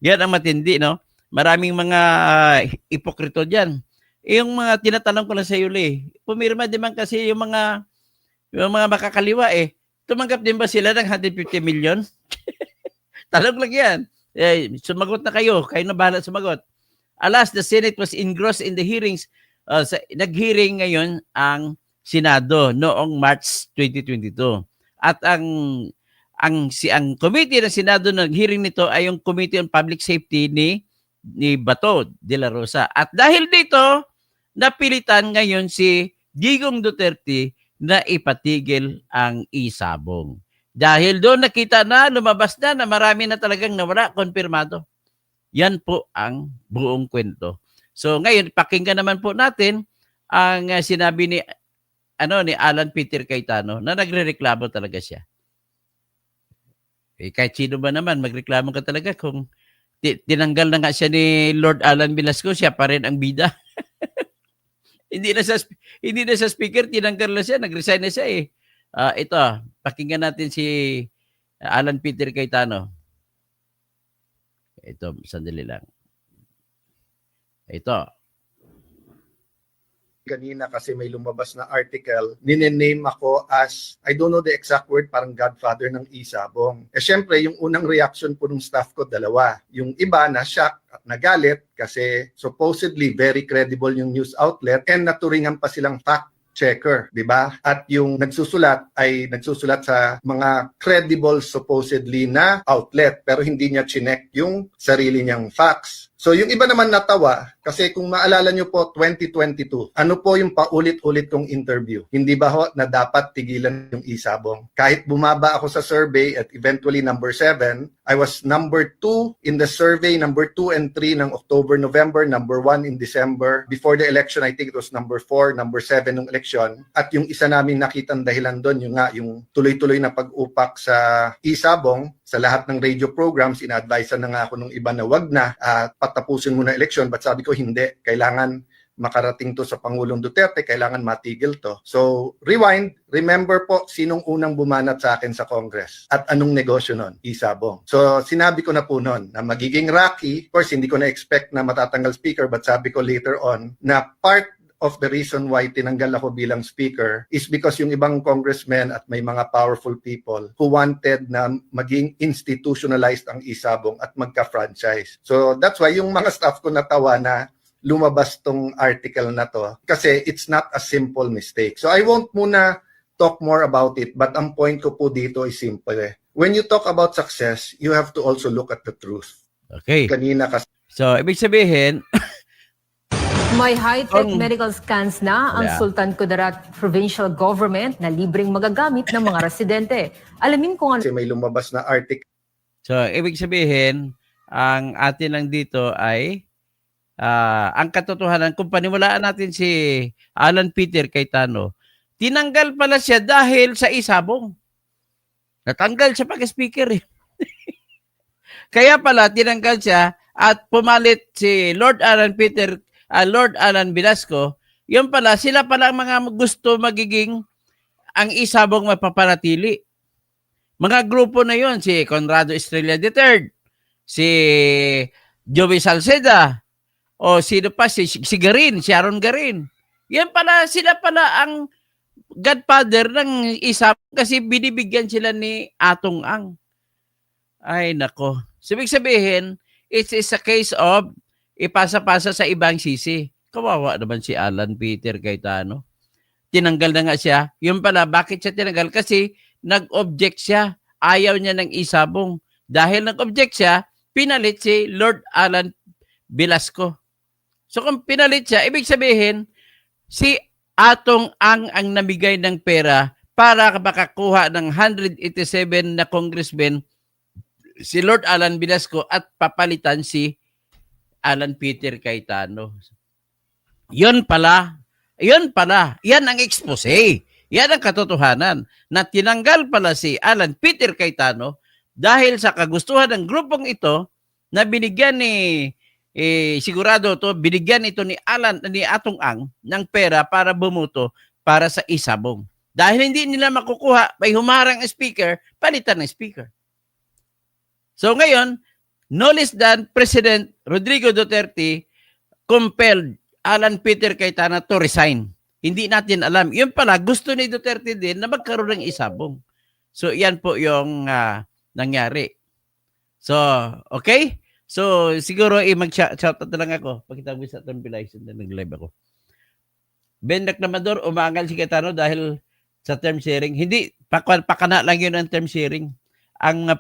S1: Yan ang matindi, no? Maraming mga ipokrito dyan. Yung mga tinatanong ko lang sa iyo, pumirma din man kasi yung mga makakaliwa tumanggap din ba sila ng 150 million? Tanong lang yan. Sumagot na kayo na bahala sumagot. Alas, the Senate was engrossed in the hearings. Nag-hearing ngayon ang Senado noong March 2022. At ang committee ng Senado na nag-hearing nito ay yung Committee on Public Safety ni Bato de la Rosa. At dahil dito, napilitan ngayon si Digong Duterte na ipatigil ang isabong. Dahil doon nakita na, lumabas na marami na talagang nawala, konfirmado. Yan po ang buong kwento. So ngayon, pakinggan naman po natin ang sinabi ni Alan Peter Cayetano na nagrereklamo talaga siya. Kahit sino ba naman, magreklamo ka talaga kung tinanggal na nga siya ni Lord Alan Velasco, siya pa rin ang bida. Hindi na sa speaker, tinanggal na siya, nag-resign na siya ito, pakinggan natin si Alan Peter Cayetano. Ito, sandali lang. Ito.
S2: Kanina kasi may lumabas na article, ninename ako as, I don't know the exact word, parang godfather ng isabong. Syempre, yung unang reaction po ng staff ko, dalawa. Yung iba na shock at nagalit kasi supposedly very credible yung news outlet and naturingan pa silang fact checker, di ba? At yung nagsusulat ay nagsusulat sa mga credible supposedly na outlet pero hindi niya chinek yung sarili niyang facts. So yung iba naman natawa kasi kung maalala nyo po 2022, ano po yung paulit-ulit kong interview? Hindi ba ho na dapat tigilan yung isabong? Kahit bumaba ako sa survey at eventually number 7, I was number 2 in the survey, number 2 and 3 ng October, November, number 1 in December. Before the election, I think it was number 4, number 7 ng election. At yung isa naming nakitang dahilan doon, yung tuloy-tuloy na pag-upak sa isabong, sa lahat ng radio programs, ina-advisean na nga ako nung iba na wag na at patapusin muna election. But sabi ko hindi, kailangan makarating to sa Pangulong Duterte, kailangan matigil to. So rewind, remember po sinong unang bumanat sa akin sa Congress at anong negosyo nun? Isabong. So sinabi ko na po nun na magiging rocky. Of course, hindi ko na-expect na matatanggal speaker but sabi ko later on na part of the reason why tinanggal ako bilang speaker is because yung ibang congressmen at may mga powerful people who wanted na maging institutionalized ang isabong at magka-franchise. So that's why yung mga staff ko natawa na lumabas tong article na to kasi it's not a simple mistake. So I won't muna talk more about it, but ang point ko po dito is simple. When you talk about success, you have to also look at the truth.
S1: Okay.
S2: Kanina kasi
S1: So, ibig sabihin,
S3: May high-tech
S1: Ang-
S3: medical scans na ang
S1: Wala.
S3: Sultan Kudarat Provincial Government na libreng magagamit ng mga residente. Alamin kung ano
S2: may lumabas na article
S1: so, ibig sabihin, ang atin lang dito ay ang katotohanan, kung paniwalaan natin si Alan Peter Cayetano, tinanggal pala siya dahil sa isabong. Natanggal siya pag-speaker eh. Kaya pala tinanggal siya at pumalit si Lord Alan Velasco. Yun pala, sila pala ang mga gusto magiging ang isabong mapapanatili. Mga grupo na yon, si Conrado Estrella III, si Joey Salceda, o sino pa, si Garin, si Aaron Garin. Yan pala, sila pala ang godfather ng isabong kasi binibigyan sila ni Atong Ang. Ay, nako. So, ibig sabihin, it is a case of ipasa-pasa sa ibang sisi. Kawawa naman si Alan Peter Cayetano. Tinanggal na nga siya. Yun pala, bakit siya tinanggal? Kasi nag-object siya. Ayaw niya ng isabong. Dahil nag-object siya, pinalit si Lord Alan Velasco. So kung pinalit siya, ibig sabihin, si Atong Ang namigay ng pera para makakuha ng 187 na congressmen si Lord Alan Velasco at papalitan si Alan Peter Cayetano. Yun pala, yan ang expose. Yan ang katotohanan na tinanggal pala si Alan Peter Cayetano dahil sa kagustuhan ng grupong ito na binigyan sigurado to, binigyan ito ni Atong Ang ng pera para bumuto para sa isabong. Dahil hindi nila makukuha, may humarang speaker, palitan ng speaker. So ngayon, no less than President Rodrigo Duterte compelled Alan Peter Cayetano to resign. Hindi natin alam. Yun pala, gusto ni Duterte din na magkaroon ng isabong. So yan po yung nangyari. So, okay? So siguro mag-shoutout na lang ako. Pakita mo sa Tom Pilay, nag-live ako. Ben Reclamador, umangal si Cayetano dahil sa term sharing. Hindi, pakana lang yun ang term sharing. Ang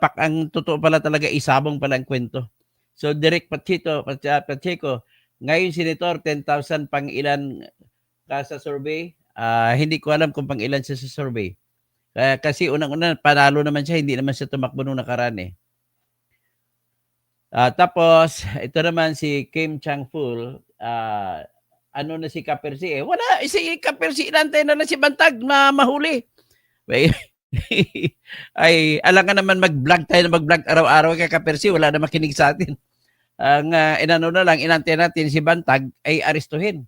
S1: totoo pala talaga, isabong pala ang kwento. So, Direk Pacheco, ngayon senator, 10,000 pang ilan ka sa survey? Hindi ko alam kung pang ilan siya sa survey. Kasi unang-una, panalo naman siya, hindi naman siya tumakbo nung nakaraan eh. Tapos, ito naman si Kim Chang-ful, ano na si Kapersi eh. Wala, si Kapersi, inantay na si Bantag na mahuli. Ay, alam ka naman mag-vlog tayo na mag-vlog araw-araw kay Kapersi, wala na makinig sa atin. Ang inano na lang, inantay natin si Bantag ay arestuhin.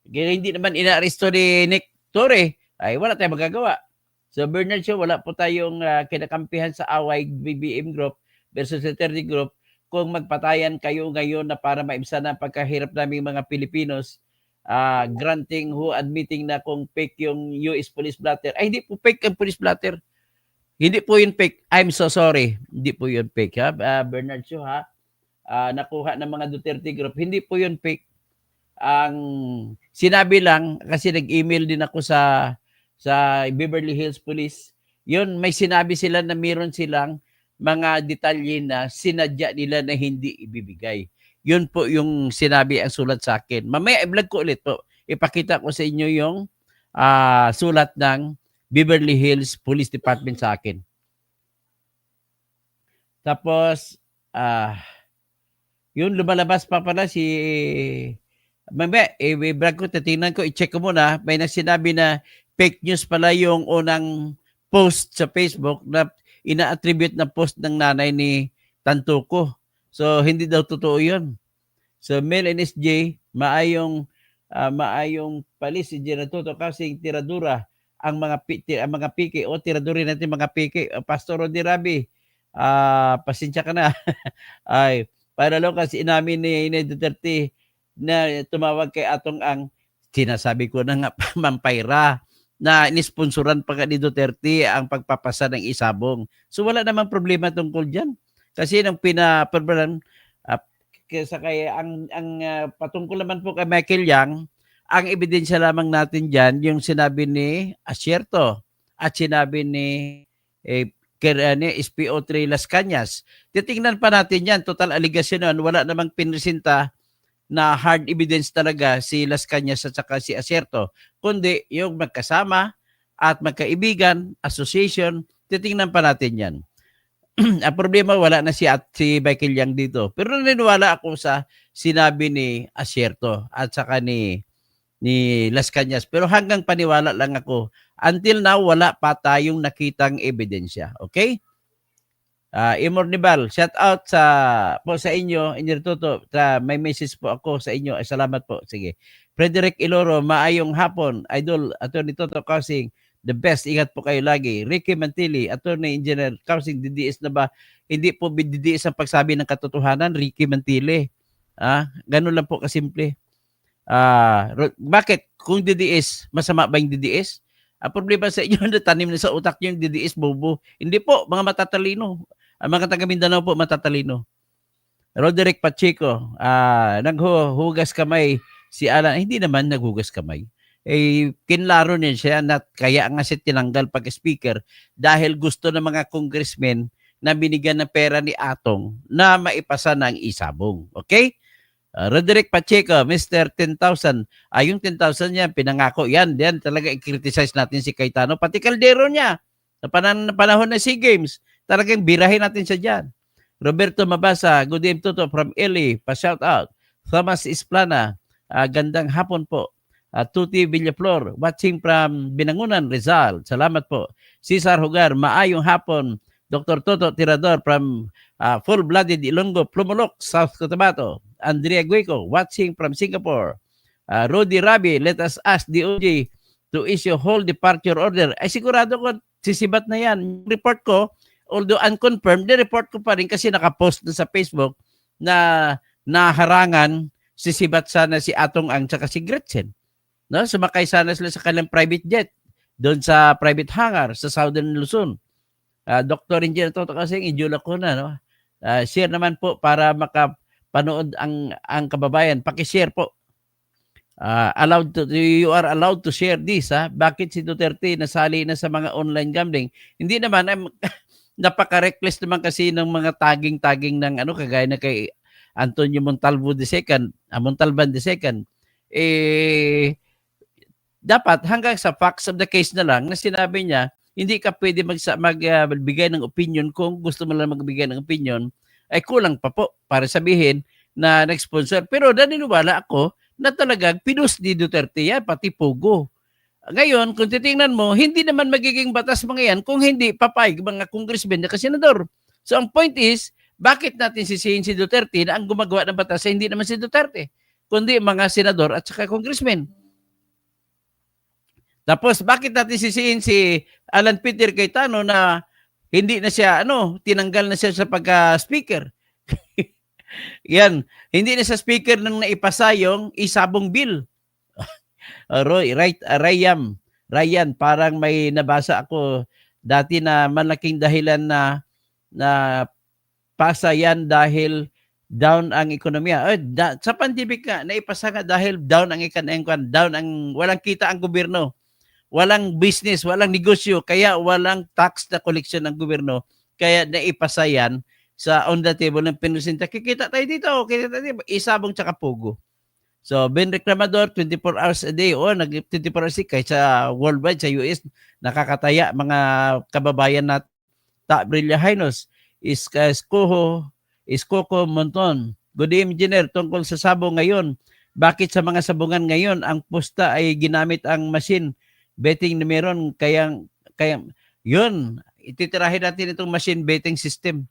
S1: Kaya hindi naman inaaresto ni Nick Torre, ay wala tayong magagawa. So Bernard Shaw, wala po tayong kinakampihan sa away BBM Group versus the 30 Group kung magpatayan kayo ngayon na para maibsan ang pagkahirap naming mga Pilipinos, granting who admitting na kung fake yung US police blotter. Ay, hindi po fake ang police blotter. Hindi po yun fake. I'm so sorry. Hindi po yun fake, ha? Bernard Shaw, ha? Nakuha ng mga Duterte Group. Hindi po yun fake. Ang sinabi lang, kasi nag-email din ako sa Beverly Hills Police, yun, may sinabi sila na meron silang mga detalye na sinadya nila na hindi ibibigay. Yun po yung sinabi ang sulat sa akin. Mamaya i-vlog ko ulit po. Ipakita ko sa inyo yung sulat ng Beverly Hills Police Department sa akin. Tapos, yun, lumalabas pa pala si mamaya, i-vlog ko, titingnan ko, i-check ko muna. May nagsinabi na fake news pala yung unang post sa Facebook na ina-attribute na post ng nanay ni Tantuco. So, hindi daw totoo yun. So, Mel NSJ, maayong palis si General kasi tiradura ang mga piki o tiraduri natin mga piki. Pastor Rodi Rabi, pasensya ka na. Ay, para lang kasi inamin ni Duterte na tumawag kay Atong Ang, sinasabi ko na nga, Mampayra, na inisponsoran pa ni Duterte ang pagpapasa ng isabong. So wala namang problema tungkol dyan. Kasi nung pinaproblem, patungkol naman po kay Michael Yang, ang ebidensya lamang natin dyan, yung sinabi ni Asierto at sinabi ni SPO3 Las Cañas. Titingnan pa natin yan, total allegation nun, wala namang pinresenta na hard evidence talaga si Las Cañas at saka si Asierto, kundi yung magkasama at magkaibigan, association, titingnan pa natin yan. Ang problema, wala na si Michael Yang dito. Pero naniniwala ako sa sinabi ni Asierto at saka ni Las Cañas. Pero hanggang paniwala lang ako. Until now, wala pa tayong nakitang ebidensya. Okay? Imornibal, shout out po sa inyo, Engineer Toto. May message po ako sa inyo. Salamat po. Sige. Frederick Iloro, maayong hapon. Idol, Atty. Toto Kausing, the best. Ingat po kayo lagi. Ricky Mantili, Atty. Engineer Kausing, DDS na ba? Hindi po DDS ang pagsabi ng katotohanan, Ricky Mantili. Ganun lang po kasimple. Bakit? Kung DDS, masama ba yung DDS? Ang problema sa inyo, tanim na sa utak nyo yung DDS, bobo. Hindi po, mga matatalino. Ang mga taga Mindanao po, matatalino. Roderick Pacheco, naghuhugas kamay si Alan. Hindi naman naghugas kamay. Kinlaro niya siya na kaya nga siya tinanggal pag-speaker dahil gusto ng mga congressmen na binigyan ng pera ni Atong na maipasa ng isabong. Okay? Roderick Pacheco, Mr. 10,000. Yung 10,000 niya, pinangako. Yan talaga i-criticize natin si Cayetano. Pati kaldero niya. Sa panahon na SEA Games, talagang birahin natin siya dyan. Roberto Mabasa, good evening Toto from LA. Pa-shout out. Thomas Isplana, gandang hapon po. Tuti Villaflor, watching from Binangunan, Rizal. Salamat po. Cesar Hugar, maayong hapon. Dr. Toto Tirador from Full-Blooded Ilonggo, Plumulok, South Cotabato. Andrea Guico, watching from Singapore. Rudy Rabi, let us ask DOJ to issue whole departure order. Ay sigurado ko, sisibat na yan. Report ko, although unconfirmed, report ko pa rin kasi nakapost na sa Facebook na naharangan sisibat sana si Atong Ang tsaka si Gretchen. No? Sumakay sana sila sa kanilang private jet doon sa private hangar sa Southern Luzon. Dr. Engineer Toto kasi idula ko na. No? Share naman po para makapanood ang kababayan. Paki-share po. You are allowed to share this. Bakit si Duterte nasali na sa mga online gambling? Hindi naman, napaka-reckless naman kasi ng mga tagging ng kagaya na kay Antonio Montalban II. Dapat hanggang sa facts of the case na lang na sinabi niya, hindi ka pwede magbigay ng opinion. Kung gusto mo lang magbigay ng opinion, ay kulang pa po para sabihin na nag-sponsor. Pero naniniwala ako na talagang pinus ni Duterte yan, pati Pogo. Ngayon, kung titingnan mo, hindi naman magiging batas mga yan kung hindi papayag mga congressmen at senador. So ang point is, bakit natin sisihin si Duterte na ang gumagawa ng batas ay hindi naman si Duterte, kundi mga senador at saka congressmen. Tapos, bakit natin sisihin si Alan Peter Cayetano na hindi na siya, tinanggal na siya sa pagka-speaker? Yan, hindi na sa speaker nang naipasa yung isabong bill. Ryan, parang may nabasa ako dati na malaking dahilan na pasa yan dahil down ang ekonomiya. Sa pandemic nga, naipasa nga dahil down ang ekonomiya, walang kita ang gobyerno. Walang business, walang negosyo, kaya walang tax na collection ng gobyerno. Kaya naipasa yan sa on the table ng pinusenta. Kikita tayo dito, isabong tsaka Pogo. So, Ben Reclamador, 24 hours a day, 24 hours a day, kahit sa worldwide, sa US, nakakataya mga kababayan na Brilla Hinos, Iskoko Monton. Good evening, Engineer, tungkol sa sabong ngayon. Bakit sa mga sabungan ngayon, ang posta ay ginamit ang machine betting na meron, kaya yun, ititirahin natin itong machine betting system.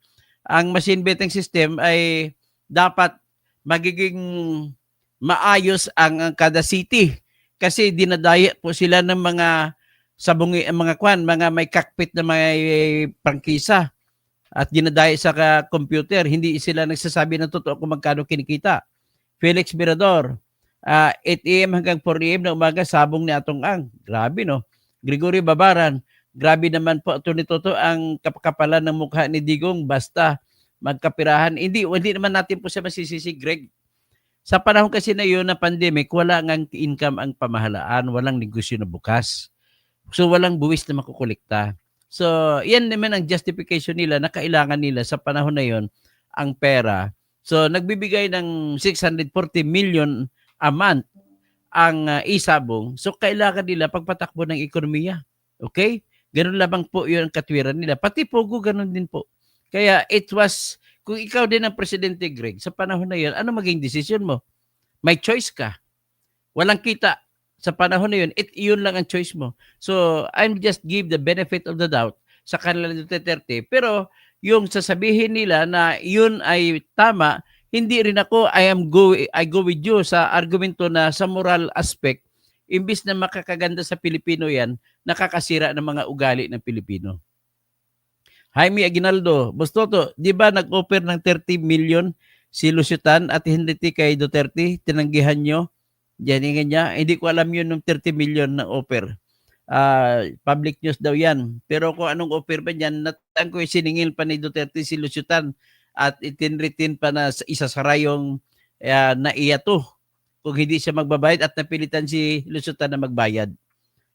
S1: Ang machine betting system ay dapat magiging maayos ang kada city kasi dinadaya po sila ng mga sabungi, mga may cockpit na may prangkisa at dinadaya sa computer. Hindi sila nagsasabi ng totoo kung magkano kinikita. Felix Mirador, 8 a.m. hanggang 4 a.m. na umaga, sabong ni Atong Ang. Grabe, no? Gregory Babaran, grabe naman po ito nito ang kapakapalan ng mukha ni Digong, basta magkapirahan. Hindi naman natin po siya masisisi, Greg. Sa panahon kasi na yun na pandemic, wala ngang income ang pamahalaan, walang negosyo na bukas. So walang buwis na makukulikta. So yan naman ang justification nila na kailangan nila sa panahon na yun ang pera. So nagbibigay ng 640 million a month ang isabong. So kailangan nila pagpatakbo ng ekonomiya. Okay? Ganun lamang po yun ang katwiran nila. Pati Pogo, ganun din po. Kaya it was, kung ikaw din ang Presidente Greg, sa panahon na yun, ano maging decision mo? May choice ka. Walang kita. Sa panahon na yun, yun lang ang choice mo. So, I'm just give the benefit of the doubt sa kanila Duterte. Pero, yung sasabihin nila na yun ay tama, hindi rin ako, I go with you sa argumento na sa moral aspect, imbis na makakaganda sa Pilipino yan, nakakasira ng mga ugali ng Pilipino. Jaime Aguinaldo, Bostoto, di ba nag-offer ng 30 million si Lucitan at hindi kay Duterte? Tinanggihan nyo? Diyan niya. Hindi ko alam yun ng 30 million na offer. Public news daw yan. Pero kung anong offer ba yan, natang ko siningil pa ni Duterte si Lucitan at itinritin pa na isasara yung naiyato kung hindi siya magbabayad at napilitan si Lucitan na magbayad.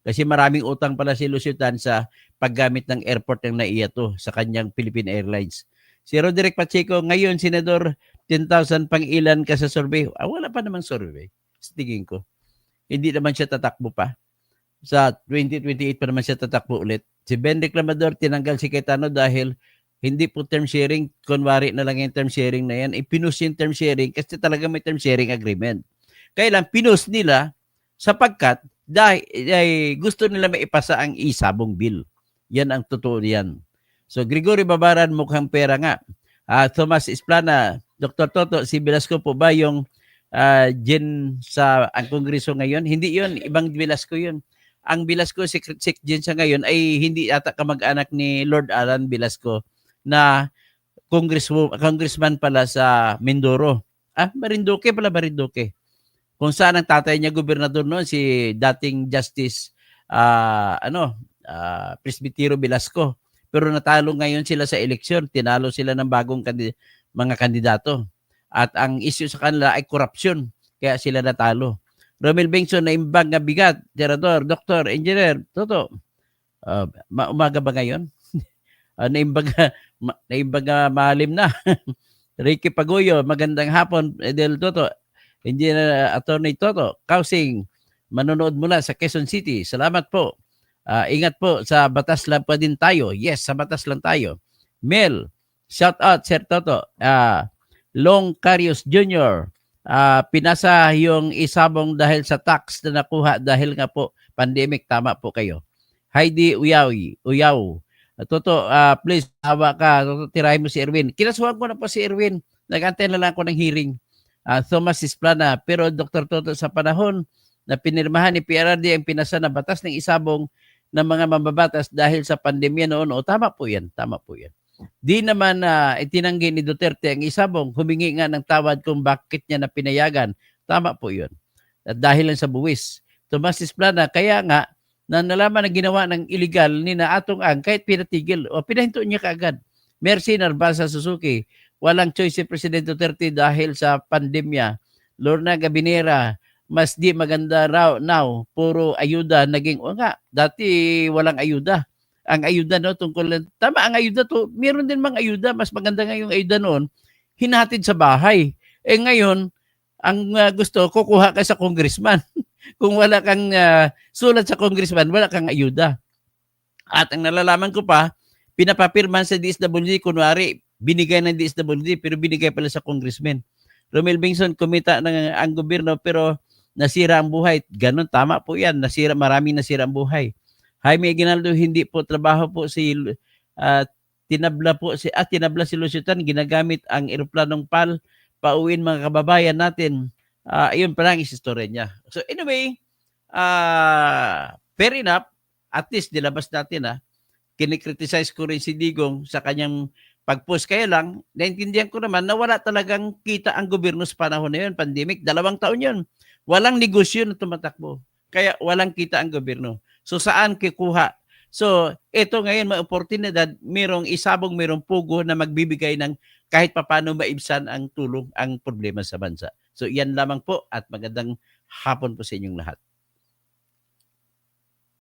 S1: Kasi maraming utang pala si Lucitan sa paggamit ng airport ng naiyato sa kanyang Philippine Airlines. Si Roderick Pacheco, ngayon, Senador, 10,000 pang ilan ka sa survey? Wala pa namang survey. Tingin ko. Hindi naman siya tatakbo pa. Sa 2028 pa naman siya tatakbo ulit. Si Ben Reclamador, tinanggal si Cayetano dahil hindi po term sharing. Kunwari na lang yung term sharing na yan. Pinus yung term sharing kasi talaga may term sharing agreement. Kaya lang, pinus nila sapagkat dahil gusto nila maipasa ang isabong bill. Yan ang totoo yan. So, Gregory Babaran, mukhang pera nga. Thomas Isplana, Dr. Toto, si Velasco po ba yung Jen sa ang kongreso ngayon? Hindi yun, ibang Velasco yun. Ang Velasco, secret Jen sa ngayon ay hindi ata kamag-anak ni Lord Alan Velasco na congressman pala sa Mindoro. Marinduque pala, Marinduque. Kung saan ang tatay niya gobernador noon, si dating Justice Presbitero Velasco. Pero natalo ngayon sila sa eleksyon. Tinalo sila ng bagong mga kandidato. At ang issue sa kanila ay korupsyon. Kaya sila natalo. Romel Bengson, naimbag na bigat. Tirador, doktor, engineer, Toto. Umaga ba ngayon? Naimbag na malim na. Ricky Pagoyo, magandang hapon. Del Toto. Engineer Attorney Toto. Kausing, manonood mula sa Quezon City. Salamat po. Ingat po, sa batas lang pa din tayo. Yes, sa batas lang tayo. Mel, shout out, Sir Toto. Long Carius Jr., pinasa yung isabong dahil sa tax na nakuha dahil nga po pandemic. Tama po kayo. Heidi Uyaw. Toto, please, hawa ka. Toto, tirahin mo si Erwin. Kinasuhan ko na po si Erwin. Nag-antay na lang ako ng hearing. Thomas Isplana. Pero Dr. Toto, sa panahon na pinirmahan ni PRRD ang pinasa na batas ng isabong ng mga mambabatas dahil sa pandemya noon, tama po yan. Tama po yan. Di naman itinanggi ni Duterte ang isabong, humingi nga ng tawad kung bakit niya na pinayagan. Tama po yun. At dahil lang sa buwis. Tomas Isplana, kaya nga, na nalaman na ginawa ng illegal ni na Atong Ang, kahit pinatigil, o pinahinto niya kaagad. Mercy Narbasa Suzuki, walang choice si President Duterte dahil sa pandemya. Lorna Gabinera, mas di maganda raw now, puro ayuda naging, dati walang ayuda. Ang ayuda tungkol, tama ang ayuda to, meron din mga ayuda, mas maganda nga yung ayuda noon, hinatid sa bahay. Ngayon, ang gusto, kukuha ka sa congressman. Kung wala kang sulat sa congressman, wala kang ayuda. At ang nalalaman ko pa, pinapapirman sa DSWD, kunwari, binigay ng DSWD, pero binigay pala sa congressman. Romel Bengson, kumita ng ang gobyerno, pero nasira ang buhay. Ganon, tama po yan. Maraming nasira ang buhay. Jaime Aguinaldo, hindi po trabaho po si tinabla si Lucitan, ginagamit ang eroplanong PAL, pauwiin mga kababayan natin. Ayun pa lang istorya niya. So anyway, fair enough, at least nilabas natin kinikriticize ko rin si Digong sa kanyang pag-post. Kaya lang, naintindihan ko naman na wala talagang kita ang gobyerno sa panahon na yun, pandemic, 2 taon yun. Walang negosyo na tumatakbo. Kaya walang kita ang gobyerno. So saan kikuha? So ito ngayon may oportunidad, merong pugo na magbibigay ng kahit papaano maibsan ang tulong, ang problema sa bansa. So yan lamang po at magandang hapon po sa inyong lahat.